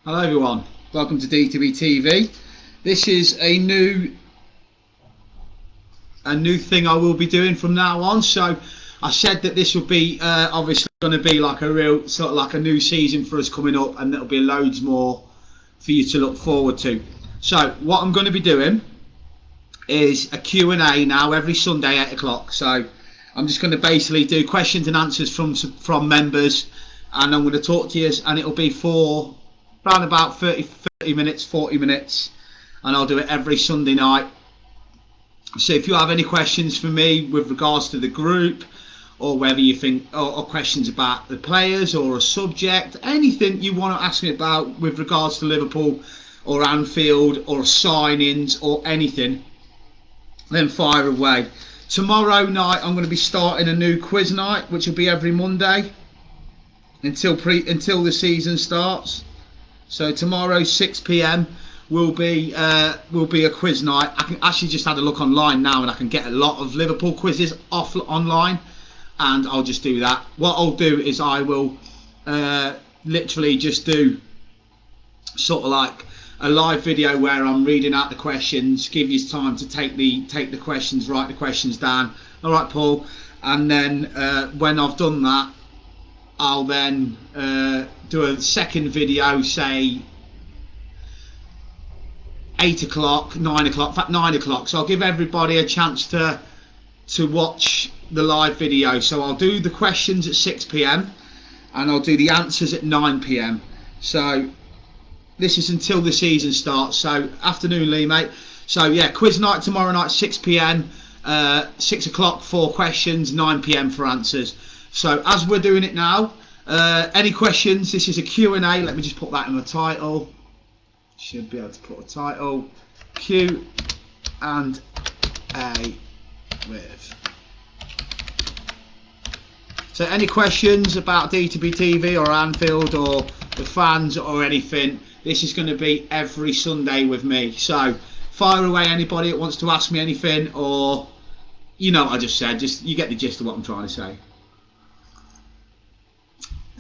Hello everyone, welcome to DTBTV. This is a new thing I will be doing from now on. So I said that this will be obviously going to be like a real sort of like a new season for us coming up, and there'll be loads more for you to look forward to. So what I'm going to be doing is a Q&A now every Sunday 8 o'clock. So I'm just going to basically do questions and answers from members, and I'm going to talk to you, and it'll be for around about 30 minutes, 40 minutes, and I'll do it every Sunday night. So if you have any questions for me with regards to the group, or whether you think, or questions about the players or a subject, anything you want to ask me about with regards to Liverpool or Anfield or signings or anything, then fire away. Tomorrow night I'm going to be starting a new quiz night, which will be every Monday until the season starts. So tomorrow 6 PM will be a quiz night. I can actually just had a look online now, and I can get a lot of Liverpool quizzes online, and I'll just do that. What I'll do is I will literally just do sort of like a live video where I'm reading out the questions, give you time to take the questions, write the questions down. All right, Paul. And then when I've done that, I'll then do a second video, say 8 o'clock, 9 o'clock, in fact 9 o'clock. So I'll give everybody a chance to watch the live video. So I'll do the questions at 6 PM and I'll do the answers at 9 PM. So this is until the season starts. So afternoon, Lee, mate. So yeah, quiz night tomorrow night, 6 PM, 6 o'clock for questions, 9 PM for answers. So as we're doing it now, any questions? This is a Q&A. Let me just put that in the title. Should be able to put a title, Q and A with. So any questions about DTBTV or Anfield or the fans or anything, this is going to be every Sunday with me. So fire away anybody that wants to ask me anything, or you know what I just said, just you get the gist of what I'm trying to say.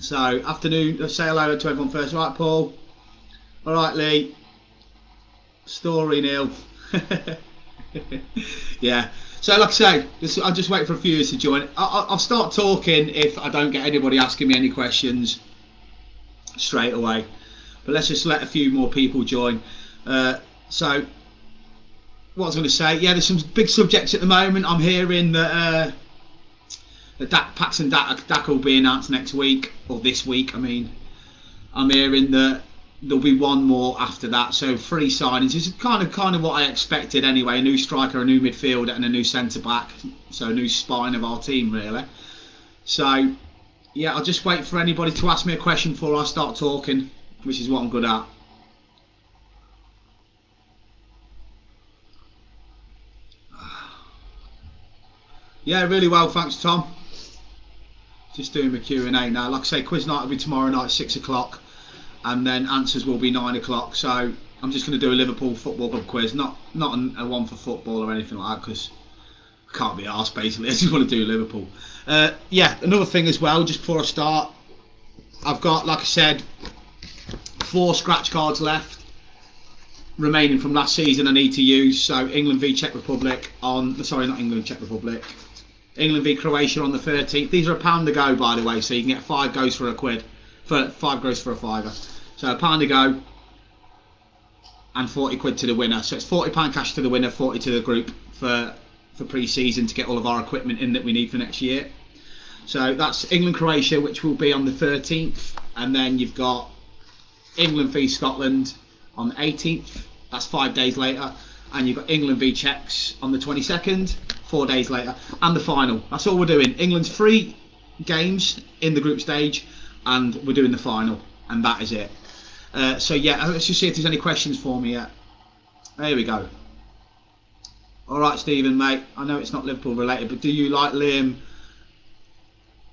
So afternoon, let's say hello to everyone first. All right, Paul. All right, Lee. Story, Neil. Yeah. So like I say, I'll just wait for a few years to join. I'll start talking if I don't get anybody asking me any questions straight away. But let's just let a few more people join. So what I was going to say, yeah, there's some big subjects at the moment. I'm hearing that Paxton Dijk will be announced next week, or this week. I mean, I'm hearing that there'll be one more after that. So 3 signings. It's kind of what I expected anyway. A new striker, a new midfielder, and a new centre back. So a new spine of our team, really. So yeah, I'll just wait for anybody to ask me a question before I start talking, which is what I'm good at. Yeah, really well, thanks, Tom. Just doing my Q&A now. Like I say, quiz night will be tomorrow night, 6 o'clock, and then answers will be 9 o'clock. So I'm just going to do a Liverpool Football Club quiz, not a one for football or anything like that, because I can't be arsed, basically. I just want to do Liverpool. Yeah, another thing as well, just before I start, I've got, like I said, 4 scratch cards left remaining from last season I need to use. So England v Czech Republic on, sorry, not England, Czech Republic. England v Croatia on the 13th. These are £1 a go, by the way, so you can get 5 goes for a quid. 5 goes for a fiver. So £1 a go and 40 quid to the winner. So it's £40 cash to the winner, 40 to the group for pre-season to get all of our equipment in that we need for next year. So that's England Croatia, which will be on the 13th, and then you've got England v Scotland on the 18th. That's 5 days later, and you've got England v Czechs on the 22nd. 4 days later, and the final. That's all we're doing. England's 3 games in the group stage, and we're doing the final, and that is it. So yeah, let's just see if there's any questions for me yet. There we go. All right, Stephen, mate. I know it's not Liverpool related, but do you like Liam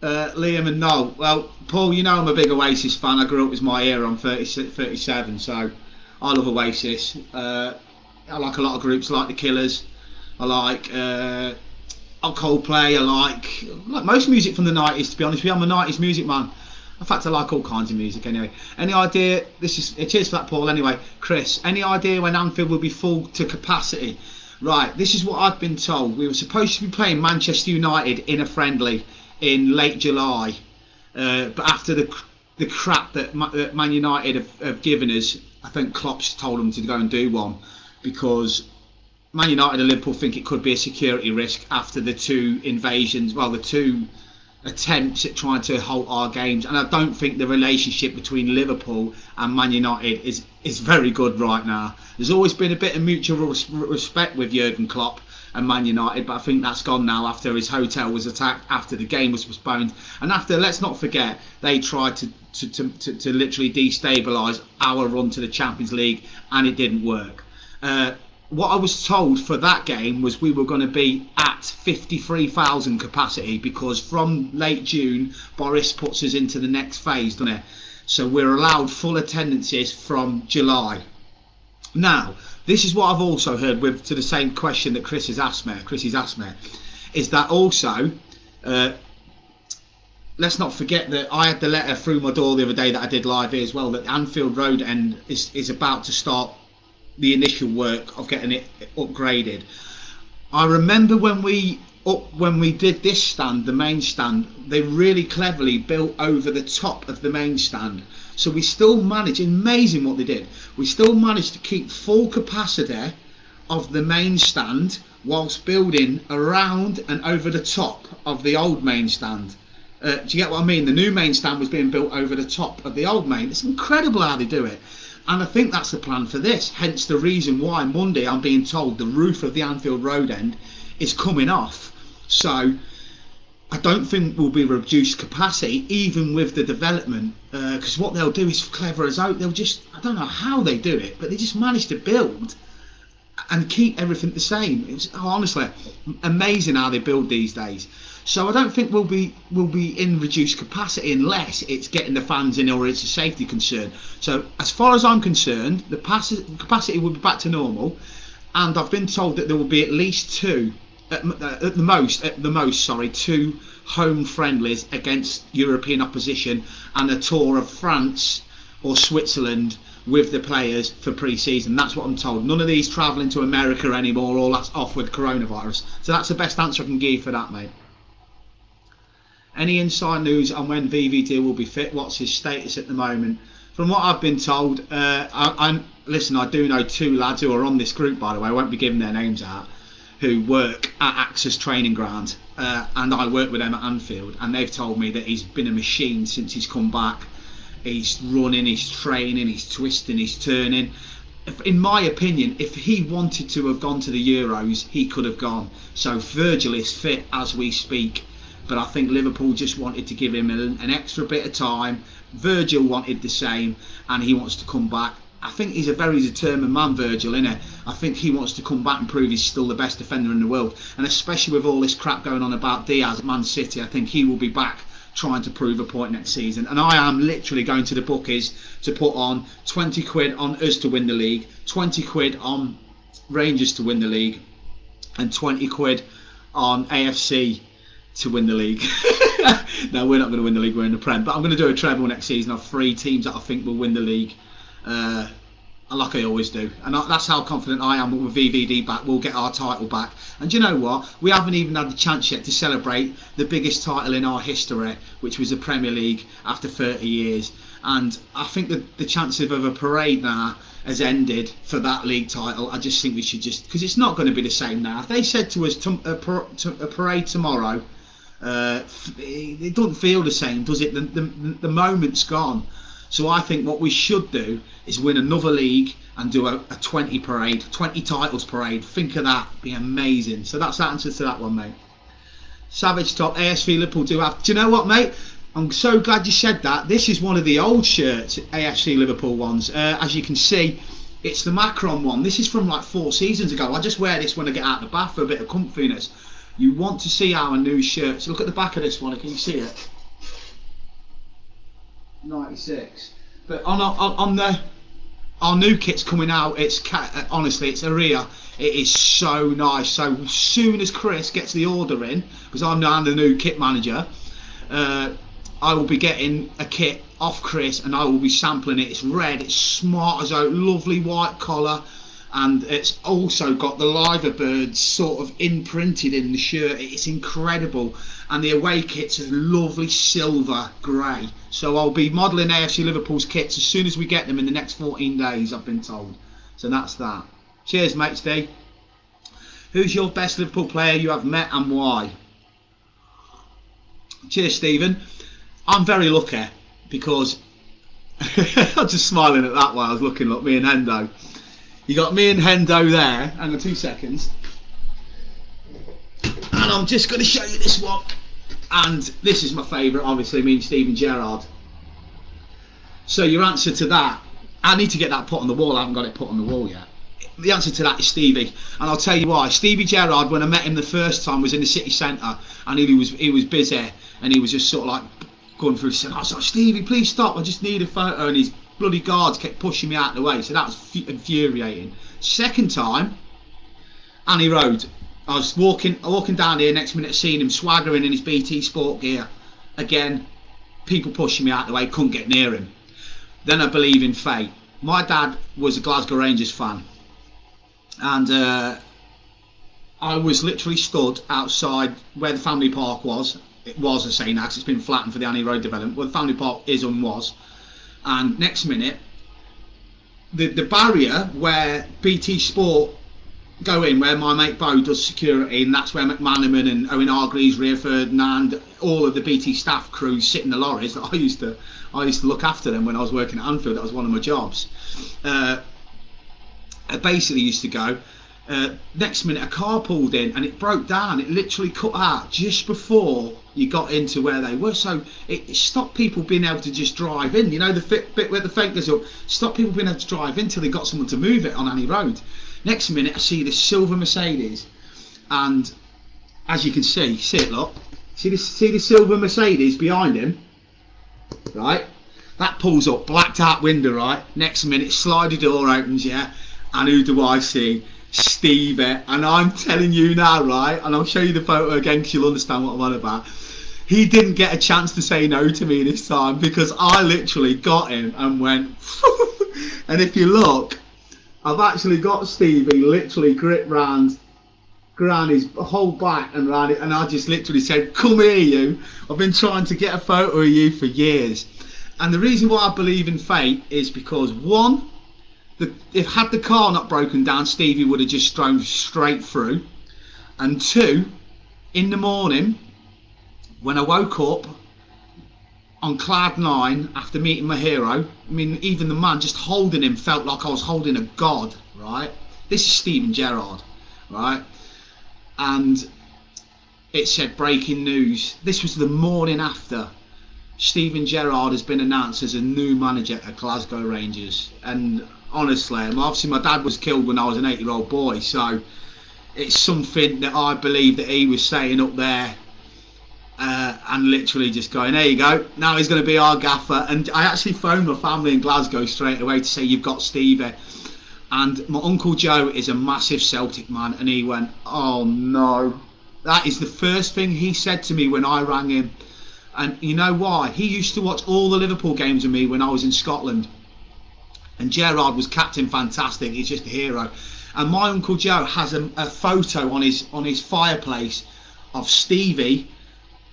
and Noel? Well, Paul, you know I'm a big Oasis fan. I grew up with my era. I'm 37, so I love Oasis. I like a lot of groups, like the Killers. I like Coldplay. I like most music from the 90s, to be honest with you. I'm a 90s music man. In fact, I like all kinds of music anyway. Any idea? Cheers for that, Paul. Anyway, Chris, any idea when Anfield will be full to capacity? Right, this is what I've been told. We were supposed to be playing Manchester United in a friendly in late July, but after the crap that Man United have given us, I think Klopp's told them to go and do one, because Man United and Liverpool think it could be a security risk after the two invasions, the two attempts at trying to halt our games. And I don't think the relationship between Liverpool and Man United is very good right now. There's always been a bit of mutual respect with Jurgen Klopp and Man United, but I think that's gone now after his hotel was attacked, after the game was postponed, and after, let's not forget, they tried to literally destabilise our run to the Champions League, and it didn't work. What I was told for that game was we were going to be at 53,000 capacity, because from late June, Boris puts us into the next phase, doesn't it? So we're allowed full attendances from July. Now, this is what I've also heard to the same question that Chris has asked me, is that also, let's not forget that I had the letter through my door the other day that I did live here as well, that Anfield Road end is about to start the initial work of getting it upgraded. I remember when we did this stand, the main stand, they really cleverly built over the top of the main stand. So we still managed, amazing what they did, we still managed to keep full capacity of the main stand whilst building around and over the top of the old main stand. Do you get what I mean? The new main stand was being built over the top of the old main. It's incredible how they do it. And I think that's the plan for this. Hence the reason why Monday I'm being told the roof of the Anfield Road end is coming off. So I don't think we'll be reduced capacity even with the development, because what they'll do is clever as out. They'll just, I don't know how they do it, but they just manage to build and keep everything the same. It's honestly amazing how they build these days. So I don't think we'll be in reduced capacity unless it's getting the fans in or it's a safety concern. So as far as I'm concerned, the capacity will be back to normal, and I've been told that there will be at least two, at the most, two home friendlies against European opposition, and a tour of France or Switzerland with the players for pre-season. That's what I'm told. None of these travelling to America anymore. All that's off with coronavirus. So that's the best answer I can give for that, mate. Any inside news on when VVD will be fit? What's his status at the moment? From what I've been told, listen, I do know two lads who are on this group, by the way, I won't be giving their names out, who work at Axis Training Ground, and I work with them at Anfield, and they've told me that he's been a machine since he's come back. He's running, he's training, he's twisting, he's turning. In my opinion, if he wanted to have gone to the Euros, he could have gone. So Virgil is fit as we speak. But I think Liverpool just wanted to give him an extra bit of time. Virgil wanted the same, and he wants to come back. I think he's a very determined man, Virgil, innit? I think he wants to come back and prove he's still the best defender in the world. And especially with all this crap going on about Diaz at Man City, I think he will be back trying to prove a point next season. And I am literally going to the bookies to put on 20 quid on us to win the league, 20 quid on Rangers to win the league, and 20 quid on AFC to win the league. No, we're not going to win the league, we're in the Prem, but I'm going to do a treble next season of 3 teams that I think will win the league, like I always do. And that's how confident I am with VVD back, we'll get our title back. And do you know what, we haven't even had the chance yet to celebrate the biggest title in our history, which was the Premier League after 30 years. And I think that the chances of a parade now has ended for that league title. I just think we should because it's not going to be the same now. If they said to us a parade tomorrow, it doesn't feel the same, does it? The moment's gone. So I think what we should do is win another league and do a 20 parade, 20 titles parade. Think of that, be amazing. So that's the answer to that one, mate. Savage Top, ASV Liverpool do have. Do you know what, mate? I'm so glad you said that. This is one of the old shirts, AFC Liverpool ones. As you can see, it's the Macron one. This is from like 4 seasons ago. I just wear this when I get out of the bath for a bit of comfiness. You want to see our new shirts. Look at the back of this one. Can you see it? 96. But on our new kit's coming out. Honestly, it's Aria. It is so nice. So as soon as Chris gets the order in, because I'm now the new kit manager, I will be getting a kit off Chris and I will be sampling it. It's red, it's smart as a lovely white collar, and it's also got the Liver Birds sort of imprinted in the shirt. It's incredible, and the away kit's a lovely silver grey. So I'll be modelling AFC Liverpool's kits as soon as we get them in the next 14 days, I've been told. So that's that. Cheers, mate, Steve. Who's your best Liverpool player you have met and why? Cheers, Stephen. I'm very lucky because I'm just smiling at that while I was looking at me and Hendo. You got me and Hendo there. Hang on 2 seconds. And I'm just going to show you this one. And this is my favourite, obviously, me and Steven Gerrard. So your answer to that, I need to get that put on the wall. I haven't got it put on the wall yet. The answer to that is Stevie, and I'll tell you why. Stevie Gerrard, when I met him the first time, was in the city centre, and he was busy, and he was just sort of like going through. I was like, Stevie, please stop. I just need a photo, and his bloody guards kept pushing me out of the way. So that was infuriating. Second time, Annie Road. I was walking down here. Next minute, seeing him swaggering in his BT Sport gear. Again, people pushing me out of the way. Couldn't get near him. Then I believe in fate. My dad was a Glasgow Rangers fan, and I was literally stood outside where the family park was. It was a saying now, 'cause it's been flattened for the Annie Road development. Where the family park is and was. And next minute, the barrier where BT Sport go in, where my mate Bo does security, and that's where McManaman and Owen Hargreaves, Rio Ferdinand, all of the BT staff crews sit in the lorries. I used to look after them when I was working at Anfield. That was one of my jobs. I basically used to go. Next minute, a car pulled in and it broke down. It literally cut out just before you got into where they were. So it stopped people being able to just drive in. You know, the bit where the fake goes up, stopped people being able to drive in till they got someone to move it on Annie Road. Next minute, I see this silver Mercedes, and as you can see it, look, see this silver Mercedes behind him, right? That pulls up, blacked out window, right? Next minute, slidey door opens, yeah, and who do I see? Stevie. And I'm telling you now, right, and I'll show you the photo again because you'll understand what I'm on about. He didn't get a chance to say no to me this time because I literally got him and went and if you look, I've actually got Stevie literally gripped round his whole back and round it, and I just literally said, come here you, I've been trying to get a photo of you for years. And the reason why I believe in fate is because one, if had the car not broken down, Stevie would have just drove straight through. And two, in the morning when I woke up on cloud 9 after meeting my hero, I mean, even the man just holding him felt like I was holding a god, right? This is Steven Gerrard, right? And it said breaking news. This was the morning after. Steven Gerrard has been announced as a new manager at Glasgow Rangers. And honestly, obviously my dad was killed when I was an 8-year-old boy, so it's something that I believe that he was saying up there, and literally just going, there you go, now he's going to be our gaffer. And I actually phoned my family in Glasgow straight away to say, you've got Stevie. And my Uncle Joe is a massive Celtic man, and he went, oh no. That is the first thing he said to me when I rang him. And you know why? He used to watch all the Liverpool games with me when I was in Scotland. And Gerrard was captain fantastic. He's just a hero. And my Uncle Joe has a photo on his fireplace of Stevie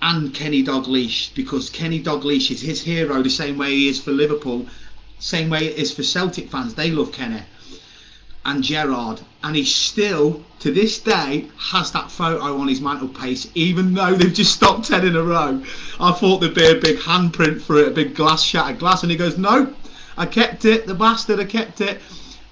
and Kenny Dalglish, because Kenny Dalglish is his hero the same way he is for Liverpool, same way it is for Celtic fans. They love Kenny and Gerrard, and he still to this day has that photo on his mantelpiece, even though they've just stopped 10 in a row. I thought there'd be a big handprint for it, a big shattered glass, and he goes, no, I kept it, the bastard, I kept it.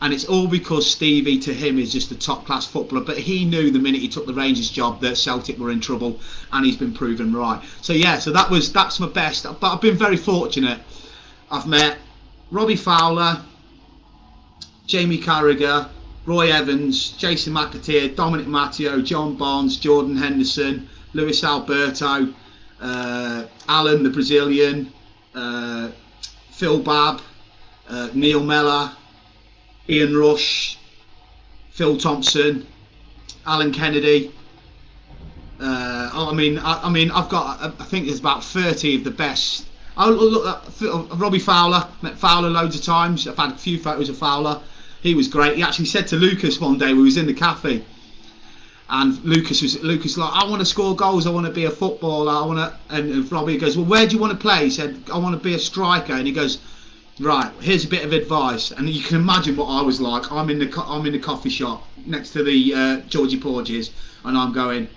And it's all because Stevie to him is just a top class footballer, but he knew the minute he took the Rangers job that Celtic were in trouble, and he's been proven right. So yeah, so that's my best, but I've been very fortunate. I've met Robbie Fowler, Jamie Carragher, Roy Evans, Jason McAteer, Dominic Matteo, John Barnes, Jordan Henderson, Luis Alberto, Alan the Brazilian, Phil Babb, Neil Mellor, Ian Rush, Phil Thompson, Alan Kennedy. I've got, I think there's about 30 of the best. Oh, look, Robbie Fowler, met Fowler loads of times. I've had a few photos of Fowler. He was great. He actually said to Lucas one day, we was in the cafe, and Lucas like, I want to score goals, I want to be a footballer, and Robbie goes, well, where do you want to play? He said, I want to be a striker. And he goes, right, here's a bit of advice. And you can imagine what I was like. I'm in the coffee shop next to the Georgie Porges, and I'm going,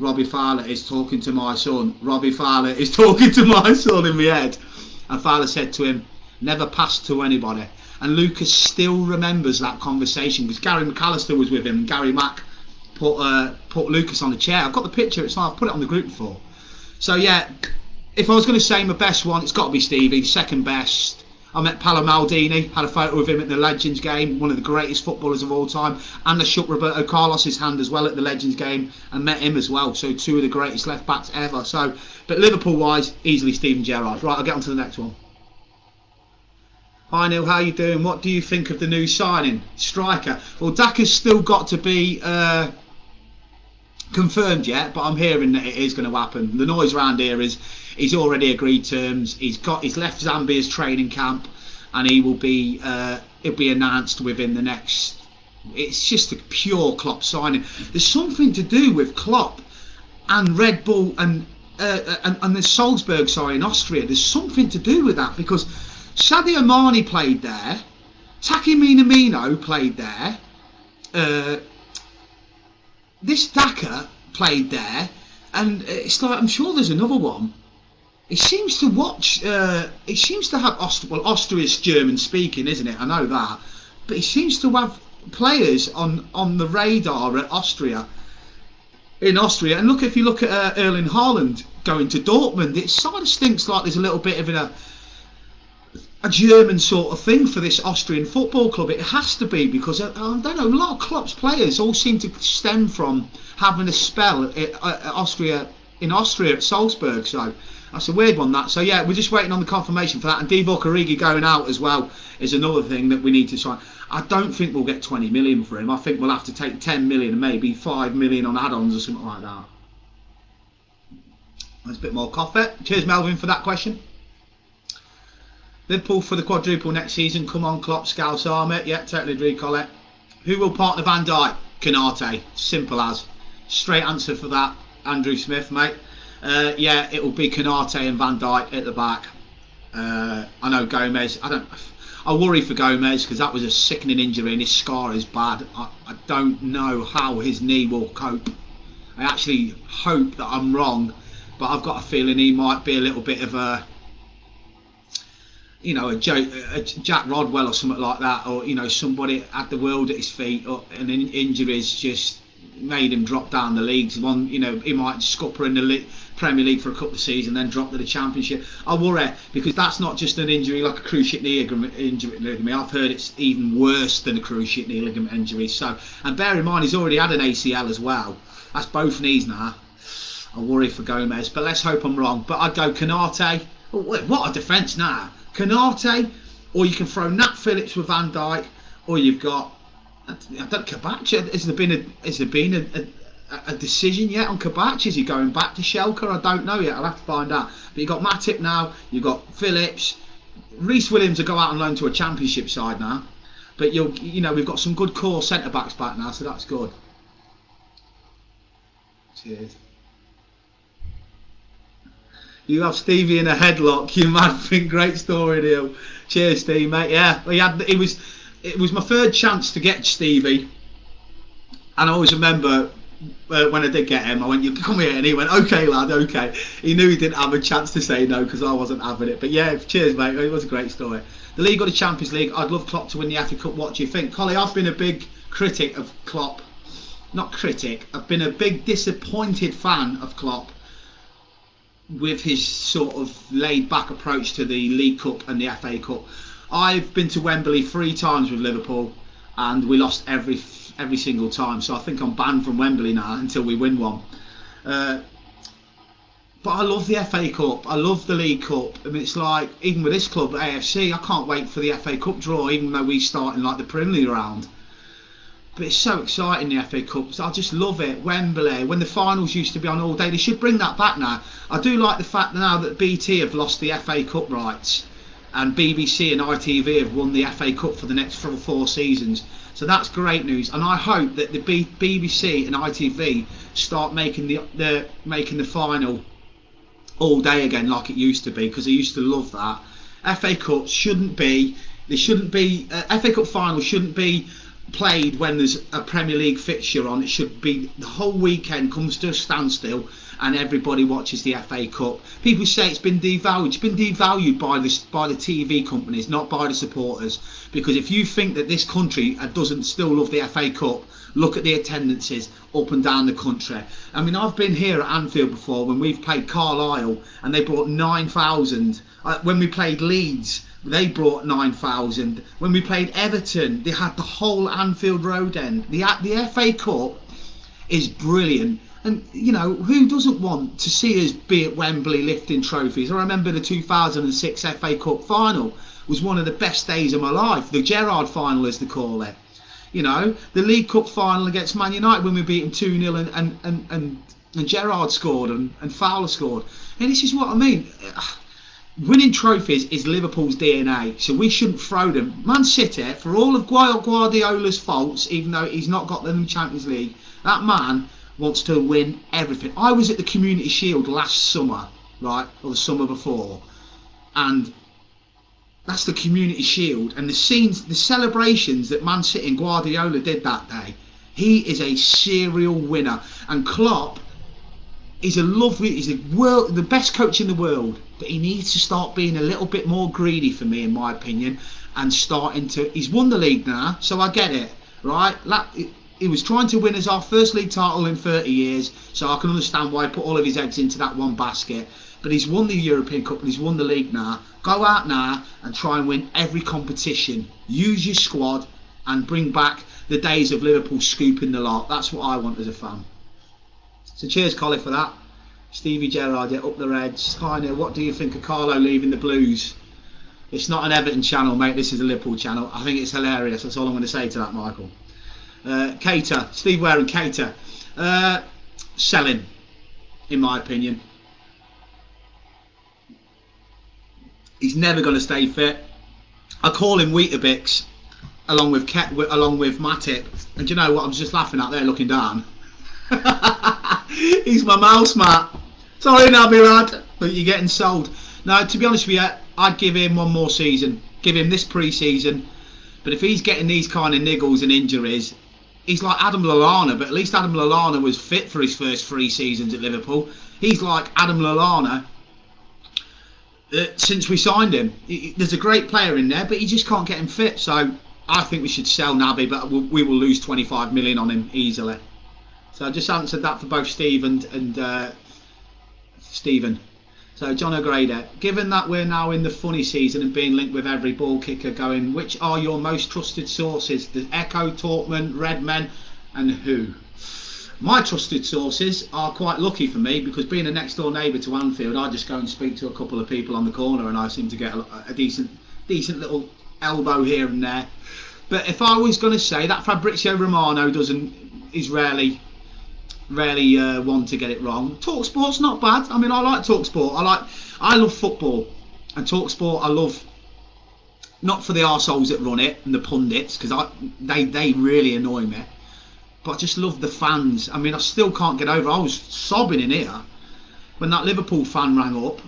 Robbie Fowler is talking to my son. Robbie Fowler is talking to my son in my head. And Fowler said to him, never pass to anybody. And Lucas still remembers that conversation because Gary McAllister was with him. Gary Mack put Lucas on the chair. I've got the picture. I've put it on the group before. So yeah, if I was going to say my best one, it's got to be Stevie. Second best, I met Paolo Maldini, had a photo with him at the Legends game, one of the greatest footballers of all time, and I shook Roberto Carlos's hand as well at the Legends game and met him as well. So two of the greatest left backs ever. So, but Liverpool wise, easily Steven Gerrard. Right, I'll get on to the next one. Hi Neil, how you doing? What do you think of the new signing, striker? Well, Daka's still got to be confirmed yet, but I'm hearing that it is going to happen. The noise around here is he's already agreed terms. He's left Zambia's training camp, and he'll be announced within the next. It's just a pure Klopp signing. There's something to do with Klopp and Red Bull and the Salzburg, in Austria. There's something to do with that because Sadio Mane played there, Taki Minamino played there. This Daka played there, and it's like, I'm sure there's another one. He seems to watch. He seems to have Austria's German speaking, isn't it? I know that, but he seems to have players on the radar at Austria. In Austria, and if you look at Erling Haaland going to Dortmund, it sort of stinks like there's a little bit of a German sort of thing for this Austrian football club. It has to be because I don't know, a lot of Klopp's players all seem to stem from having a spell at Austria at Salzburg. So that's a weird one. That. So yeah, we're just waiting on the confirmation for that. And Divock Origi going out as well is another thing that we need to sign. I don't think we'll get 20 million for him. I think we'll have to take 10 million and maybe 5 million on add-ons or something like that. That's a bit more coffee. Cheers, Melvin, for that question. Liverpool for the quadruple next season. Come on, Klopp, Scouse Army. Yeah, totally agree, Colette. Who will partner Van Dijk? Canate. Simple as. Straight answer for that, Andrew Smith, mate. Yeah, it will be Canate and Van Dijk at the back. I know Gomez. I worry for Gomez because that was a sickening injury and his scar is bad. I don't know how his knee will cope. I actually hope that I'm wrong, but I've got a feeling he might be a little bit of a Jack Rodwell or something like that, or somebody had the world at his feet, and injuries just made him drop down the leagues. He might scupper in the Premier League for a couple of seasons, then drop to the Championship. I worry because that's not just an injury like a cruciate knee injury. I've heard it's even worse than a cruciate knee ligament injury. So, and bear in mind he's already had an ACL as well. That's both knees now. I worry for Gomez, but let's hope I'm wrong. But I'd go Canate. Oh, what a defence now. Canate, or you can throw Nat Phillips with Van Dijk, or you've got Kabach. Has there been a decision yet on Kabach? Is he going back to Schalke? I don't know yet. I'll have to find out. But you've got Matip now. You've got Phillips. Reece Williams will go out and loan to a Championship side now. But we've got some good core centre backs back now, so that's good. Cheers. You have Stevie in a headlock, you mad thing. Great story, Neil. Cheers, Steve, mate. Yeah, it was my third chance to get Stevie, and I always remember when I did get him, I went, "You come here," and he went, "Okay, lad, okay." He knew he didn't have a chance to say no because I wasn't having it. But yeah, cheers, mate. It was a great story. The league or the Champions League? I'd love Klopp to win the FA Cup. What do you think, Collie? I've been a big critic of Klopp. Not critic. I've been a big disappointed fan of Klopp with his sort of laid-back approach to the League Cup and the FA Cup. I've been to Wembley 3 times with Liverpool, and we lost every single time. So I think I'm banned from Wembley now until we win one. But I love the FA Cup. I love the League Cup. I mean, it's like even with this club, AFC, I can't wait for the FA Cup draw, even though we start in like the preliminary round. But it's so exciting, the FA Cup. I just love it. Wembley, when the finals used to be on all day, they should bring that back now. I do like the fact now that BT have lost the FA Cup rights and BBC and ITV have won the FA Cup for the next 4 seasons. So that's great news, and I hope that the BBC and ITV start making the final all day again like it used to be, because I used to love that. FA Cup shouldn't be. FA Cup final shouldn't be played when there's a Premier League fixture on. It should be the whole weekend comes to a standstill and everybody watches the FA Cup. People say it's been devalued. It's been devalued by the TV companies, not by the supporters. Because if you think that this country doesn't still love the FA Cup, look at the attendances up and down the country. I mean, I've been here at Anfield before when we've played Carlisle and they brought 9,000. When we played Leeds, they brought 9,000. When we played Everton, they had the whole Anfield Road end. The FA Cup is brilliant. And, you know, who doesn't want to see us be at Wembley lifting trophies? I remember the 2006 FA Cup final was one of the best days of my life. The Gerrard final, as they call it. You know, the League Cup final against Man United when we beat them 2-0 and Gerrard scored and Fowler scored. And this is what I mean. Winning trophies is Liverpool's DNA, so we shouldn't throw them. Man City, for all of Guardiola's faults, even though he's not got them in Champions League, that man wants to win everything. I was at the Community Shield last summer, right, or the summer before, and that's the Community Shield, and the scenes, the celebrations that Man City and Guardiola did that day. He is a serial winner, and Klopp is the best coach in the world, but he needs to start being a little bit more greedy, for me, in my opinion, and he's won the league now, so I get it, right? He was trying to win us our first league title in 30 years, so I can understand why he put all of his eggs into that one basket. But he's won the European Cup and he's won the league now. Go out now and try and win every competition. Use your squad and bring back the days of Liverpool scooping the lot. That's what I want as a fan. So cheers, Colin, for that. Stevie Gerrard, yeah, up the Reds. Hi, Neil, what do you think of Carlo leaving the Blues? It's not an Everton channel, mate. This is a Liverpool channel. I think it's hilarious. That's all I'm going to say to that, Michael. Cater, Steve Ware and Cater, selling, in my opinion. He's never going to stay fit. I call him Weetabix, along with Matip. And do you know what? I'm just laughing out there, looking down. He's my mouse, Matt. Sorry, Nabirad, but you're getting sold. No, to be honest with you, I'd give him one more season. Give him this pre-season. But if he's getting these kind of niggles and injuries, he's like Adam Lallana, but at least Adam Lallana was fit for his first 3 seasons at Liverpool. He's like Adam Lallana since we signed him. There's a great player in there, but he just can't get him fit. So I think we should sell Naby, but we will lose 25 million on him easily. So I just answered that for both Steve and Stephen. So John O'Grady, given that we're now in the funny season and being linked with every ball kicker going, which are your most trusted sources? The Echo, Tortman, Redmen, and who? My trusted sources are quite lucky for me, because being a next door neighbour to Anfield, I just go and speak to a couple of people on the corner and I seem to get a decent little elbow here and there. But if I was going to say that Fabrizio Romano is rarely one to get it wrong. TalkSport's not bad. I mean, I like TalkSport. I love football, and TalkSport I love, not for the arseholes that run it and the pundits, because they really annoy me. But I just love the fans. I mean, I still can't get over. I was sobbing in here when that Liverpool fan rang up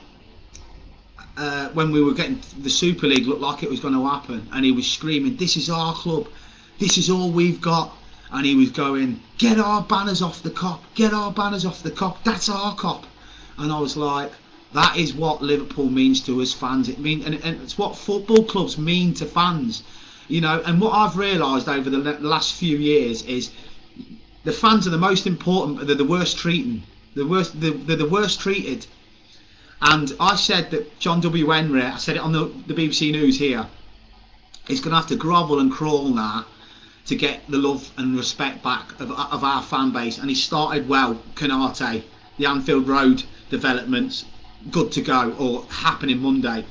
when we were getting the Super League, looked like it was going to happen, and he was screaming, "This is our club. This is all we've got." And he was going, "Get our banners off the Kop, get our banners off the Kop, that's our Kop." And I was like, that is what Liverpool means to us fans. And it's what football clubs mean to fans, you know. And what I've realised over the last few years is the fans are the most important, but they're the worst treated. They're the worst treated. And I said that John W. Henry, I said it on the BBC News here, is going to have to grovel and crawl now to get the love and respect back of our fan base. And he started well. Canate, the Anfield Road developments, good to go, or happening Monday.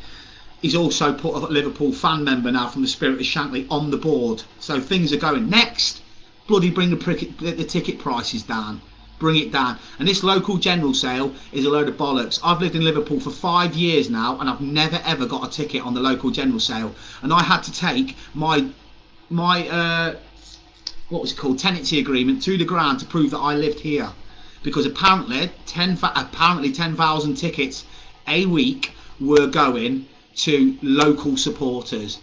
He's also put a Liverpool fan member now from the Spirit of Shankly on the board. So things are going. Next, bloody bring the ticket prices down. Bring it down. And this local general sale is a load of bollocks. I've lived in Liverpool for 5 years now, and I've never ever got a ticket on the local general sale. And I had to take my what was it called, tenancy agreement to the ground to prove that I lived here, because apparently 10,000 tickets a week were going to local supporters.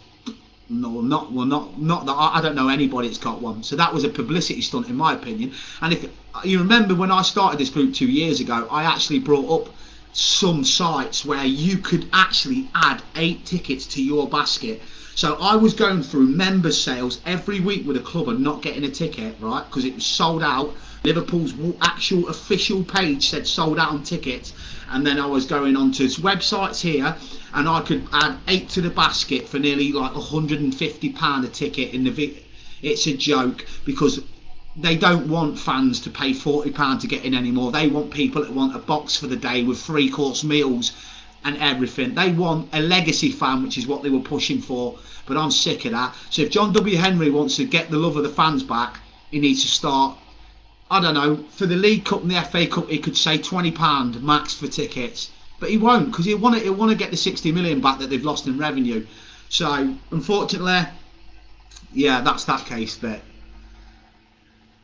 No, not that I don't know anybody that's got one. So that was a publicity stunt, in my opinion. And if you remember, when I started this group 2 years ago, I actually brought up some sites where you could actually add 8 tickets to your basket. So I was going through member sales every week with a club and not getting a ticket, right? Because it was sold out. Liverpool's actual official page said sold out on tickets. And then I was going onto websites here, and I could add 8 to the basket for nearly like £150 a ticket in the It's a joke, because they don't want fans to pay £40 to get in anymore. They want people that want a box for the day with 3-course meals and everything. They want a legacy fan, which is what they were pushing for. But I'm sick of that. So if John W. Henry wants to get the love of the fans back, he needs to start, I don't know, for the League Cup and the FA Cup, he could say £20 max for tickets. But he won't, because he'll want to get the 60 million back that they've lost in revenue. So, unfortunately, yeah, that's that case bit.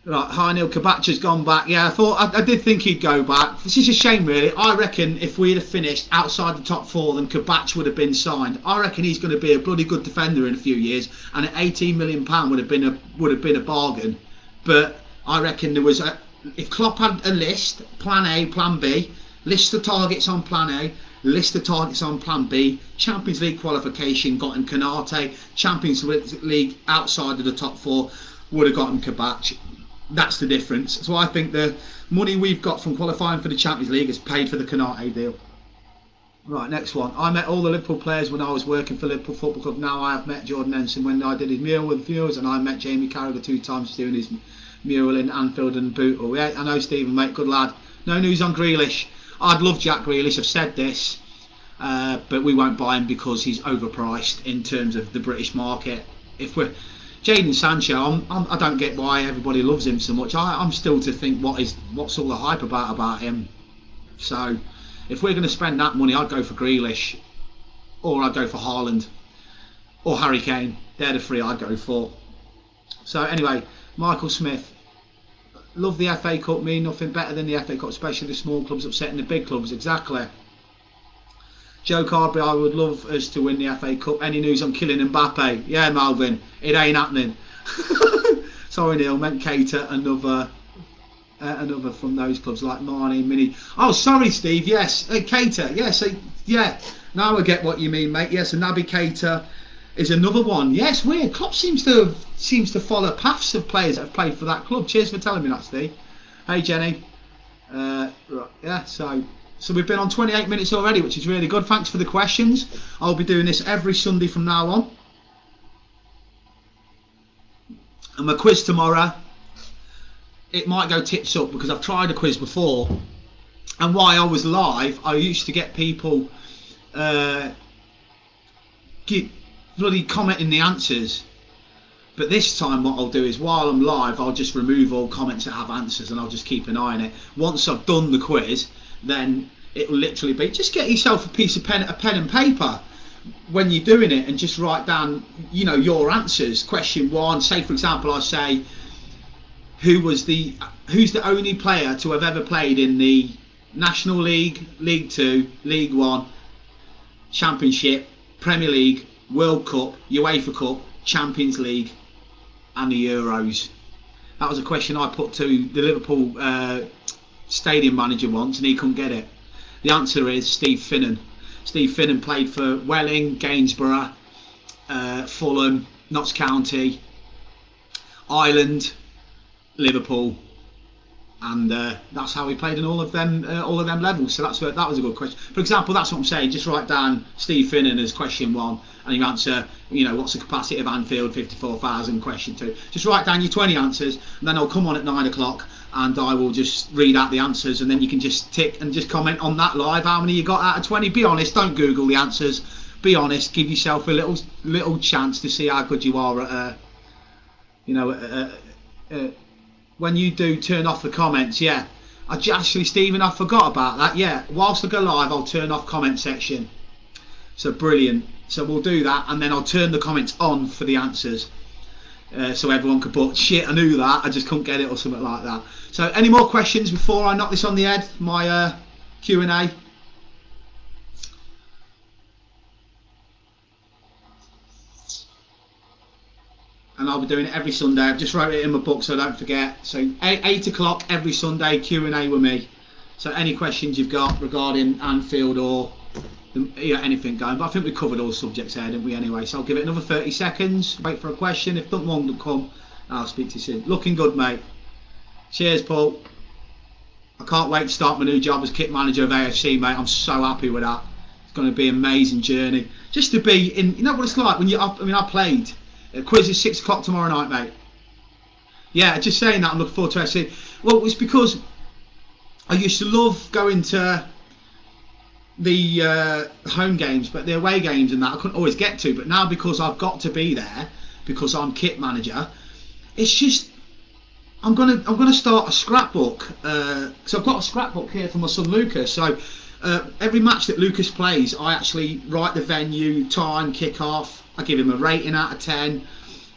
Right, hi Neil, Kabacha's gone back. Yeah, I did think he'd go back. This is a shame, really. I reckon if we'd have finished outside the top 4, then Kabach would have been signed. I reckon he's going to be a bloody good defender in a few years, and at £18 million would have been a bargain. But I reckon if Klopp had a list, plan A, plan B, list the targets on plan A, list the targets on plan B, Champions League qualification got him Konate, Champions League outside of the top 4 would have gotten Kabach. That's the difference. So I think the money we've got from qualifying for the Champions League has paid for the Konate deal. Right, next one. I met all the Liverpool players when I was working for Liverpool Football Club. Now I have met Jordan Henderson when I did his mural with viewers, and I met Jamie Carragher 2 times doing his mural in Anfield and Bootle. Yeah, I know Stephen, mate, good lad. No news on Grealish. I'd love Jack Grealish, I've said this, but we won't buy him because he's overpriced in terms of the British market. If we're Jadon Sancho, I don't get why everybody loves him so much. I'm still to think what's all the hype about him. So if we're going to spend that money, I'd go for Grealish, or I'd go for Haaland, or Harry Kane. They're the 3 I'd go for. So anyway, Michael Smith, love the FA Cup, mean nothing better than the FA Cup, especially the small clubs upsetting the big clubs. Exactly. Joe Carberry, I would love us to win the FA Cup. Any news on killing Mbappe? Yeah, Malvin, it ain't happening. Sorry, Neil, meant cater another from those clubs like Marnie, Mini. Oh, sorry, Steve. Yes, cater. Yes, yeah. Now I get what you mean, mate. Yes, and Naby Keita is another one. Yes, weird. Klopp seems to follow paths of players that have played for that club. Cheers for telling me that, Steve. Hey, Jenny. Right, yeah. So we've been on 28 minutes already, which is really good. Thanks for the questions. I'll be doing this every Sunday from now on. And my quiz tomorrow, it might go tips up because I've tried a quiz before. And while I was live, I used to get people bloody commenting the answers. But this time what I'll do is, while I'm live, I'll just remove all comments that have answers, and I'll just keep an eye on it. Once I've done the quiz, then it'll literally be, just get yourself a pen and paper when you're doing it, and just write down, your answers. Question 1, say for example, I say, who's the only player to have ever played in the National League, League 2, League 1, Championship, Premier League, World Cup, UEFA Cup, Champions League and the Euros? That was a question I put to the Liverpool stadium manager once, and he couldn't get it. The answer is Steve Finnan. Steve Finnan played for Welling, Gainsborough, Fulham, Notts County, Ireland, Liverpool, and that's how he played in all of them levels. So that was a good question. For example, that's what I'm saying. Just write down Steve Finnan as question 1, and you answer, what's the capacity of Anfield? 54,000. Question 2. Just write down your 20 answers, and then I'll come on at 9 o'clock. And I will just read out the answers, and then you can just tick and just comment on that live how many you got out of 20. Be honest, don't Google the answers. Be honest, give yourself a little chance to see how good you are at when you do turn off the comments, yeah. Actually, Stephen, I forgot about that. Yeah, whilst I go live, I'll turn off comment section. So brilliant. So we'll do that, and then I'll turn the comments on for the answers, so everyone can put, shit, I knew that, I just couldn't get it, or something like that. So any more questions before I knock this on the head, my Q&A? And I'll be doing it every Sunday. I've just wrote it in my book so I don't forget. So 8 o'clock every Sunday, Q&A with me. So any questions you've got regarding Anfield or anything going. But I think we covered all subjects there, didn't we, anyway? So I'll give it another 30 seconds. Wait for a question. If nothing wrong will come, I'll speak to you soon. Looking good, mate. Cheers, Paul. I can't wait to start my new job as kit manager of AFC, mate. I'm so happy with that. It's going to be an amazing journey. Just to be in, you know what it's like when you, I mean, I played. Quiz is 6 o'clock tomorrow night, mate. Yeah, just saying that, I'm looking forward to it. Well, it's because I used to love going to the home games, but the away games and that I couldn't always get to. But now, because I've got to be there, because I'm kit manager, it's just I'm gonna start a scrapbook. So I've got a scrapbook here for my son Lucas. So every match that Lucas plays, I actually write the venue, time, kick-off. I give him a rating out of 10,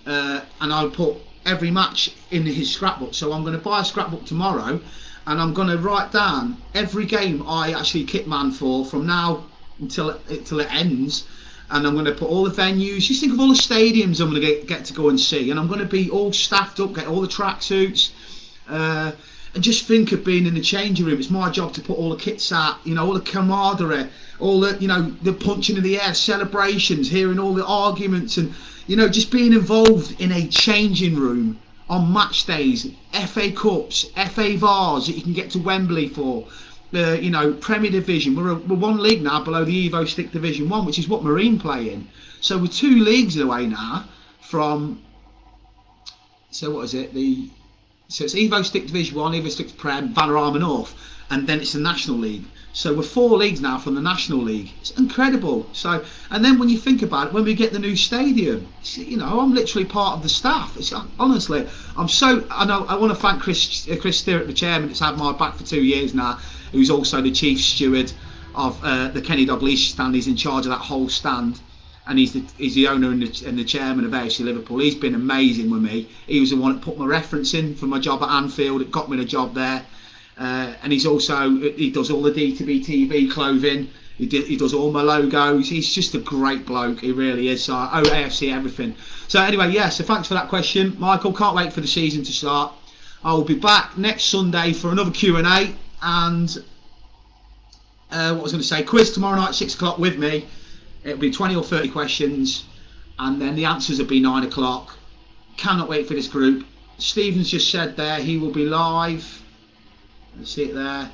and I'll put every match in his scrapbook. So I'm going to buy a scrapbook tomorrow, and I'm going to write down every game I actually kitman for from now until it ends. And I'm going to put all the venues. Just think of all the stadiums I'm going to get to go and see, and I'm going to be all staffed up, get all the tracksuits, and just think of being in the changing room. It's my job to put all the kits out, you know, all the camaraderie, all the, you know, the punching in the air, celebrations, hearing all the arguments, and, you know, just being involved in a changing room on match days, FA Cups, FA Vars that you can get to Wembley for, you know, Premier Division. We're one league now below the Evo Stick Division 1, which is what Marine play in. So we're 2 leagues away now from, so what is it, so it's Evo Stick Division 1, Evo Stick Prem, Vanarama North, and then it's the National League. So we're 4 leagues now from the National League. It's incredible. So, and then when you think about it, when we get the new stadium, you know, I'm literally part of the staff. It's, honestly, I know I want to thank Chris Stewart, the chairman, that's had my back for 2 years now, who's also the chief steward of the Kenny Dalglish stand. He's in charge of that whole stand, and he's the owner and the chairman of AFC Liverpool. He's been amazing with me. He was the one that put my reference in for my job at Anfield. It got me the job there. And he does all the DTBTV clothing. He does all my logos. He's just a great bloke. He really is. So I owe AFC everything. So anyway, yeah. So thanks for that question, Michael. Can't wait for the season to start. I will be back next Sunday for another Q&A, and what I was going to say, quiz tomorrow night 6 o'clock with me. It'll be 20 or 30 questions, and then the answers will be 9 o'clock. Cannot wait for this group. Stephen's just said there he will be live. Let's see it there.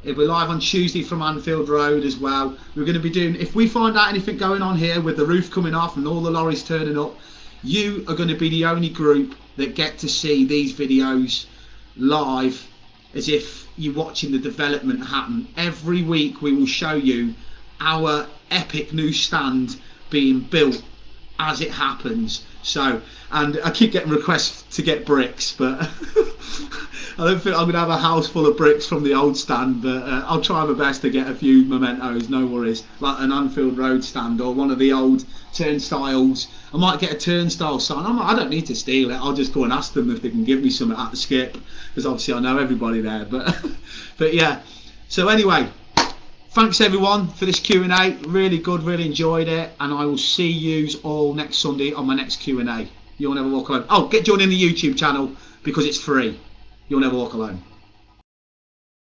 It'll be live on Tuesday from Anfield Road as well. We're going to be doing, if we find out anything going on here with the roof coming off and all the lorries turning up, you are going to be the only group that get to see these videos live, as if you're watching the development happen. Every week we will show you our epic new stand being built as it happens. So, and I keep getting requests to get bricks, but I don't think I'm going to have a house full of bricks from the old stand, but I'll try my best to get a few mementos, no worries, like an Anfield Road stand or one of the old turnstiles. I might get a turnstile sign. I don't need to steal it. I'll just go and ask them if they can give me something at the skip, because obviously I know everybody there. But yeah. So anyway, thanks everyone for this Q&A. Really good, really enjoyed it, and I will see you all next Sunday on my next Q&A. You'll never walk alone. Oh, get joined in the YouTube channel because it's free. You'll never walk alone.